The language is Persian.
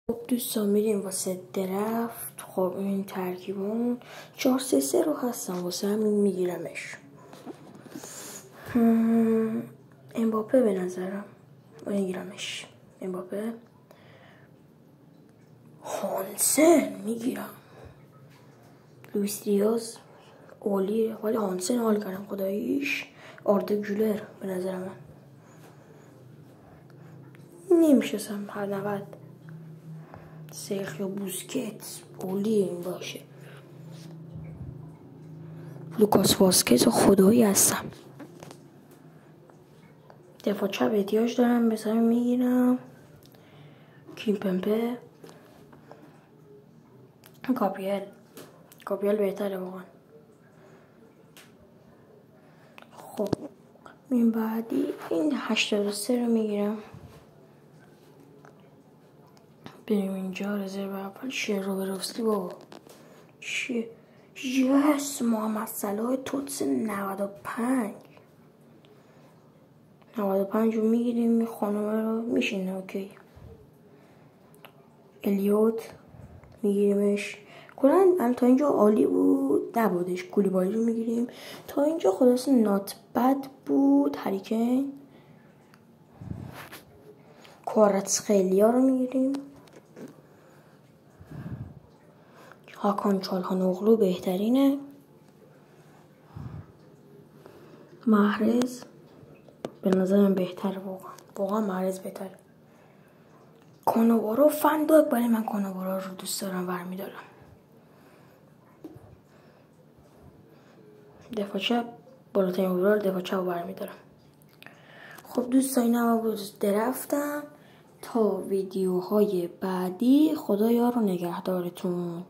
خب دوستان میریم واسه درفت. خب این ترکیبمون 4-3-3 رو هستم، واسه همین میگیرمش. امباپه به نظرم میگیرمش. امباپه، هانسن میگیرم، لوئیس دیاز عالیه، ولی هانسن حال کردم خداییش. آردا گولر به نظر من نمیشستم هر 90. سرخیو بوسکت عالیه این باشه. لوکاس واسکز خدایی هستم. دفاع چپ احتیاج دارم، بسرم میگیرم کیمپمپه. گابریل بهتره واقعا. خب این بعدی این 83 رو میگیرم. بریم اینجا رزرو اول شروبروفسکی. بابا چیه؟ یس محمد صلاح توتس 95 رو میگیریم. خانومه رو میشینه اوکی. الیوت میگیریمش. کلا تا اینجا عالی بود، نبودش. کولیبالی رو میگیریم. تا اینجا خلاص نات بد بود. هریکین، کارتسخلیا رو میگیریم. هاکان چالهانوغلو بهترینه. محرز به نظرم بهتره، واقعا محرز بهتره. کانوارو فندق، ولی من کانوارو رو دوست دارم، برمیدارم. دفاع چپ بالاترین اورال دفاع چپ رو برمیدارم. خب دوستان این هم بود درفتم. تا ویدیوهای بعدی، خدا یار و نگهدارتون.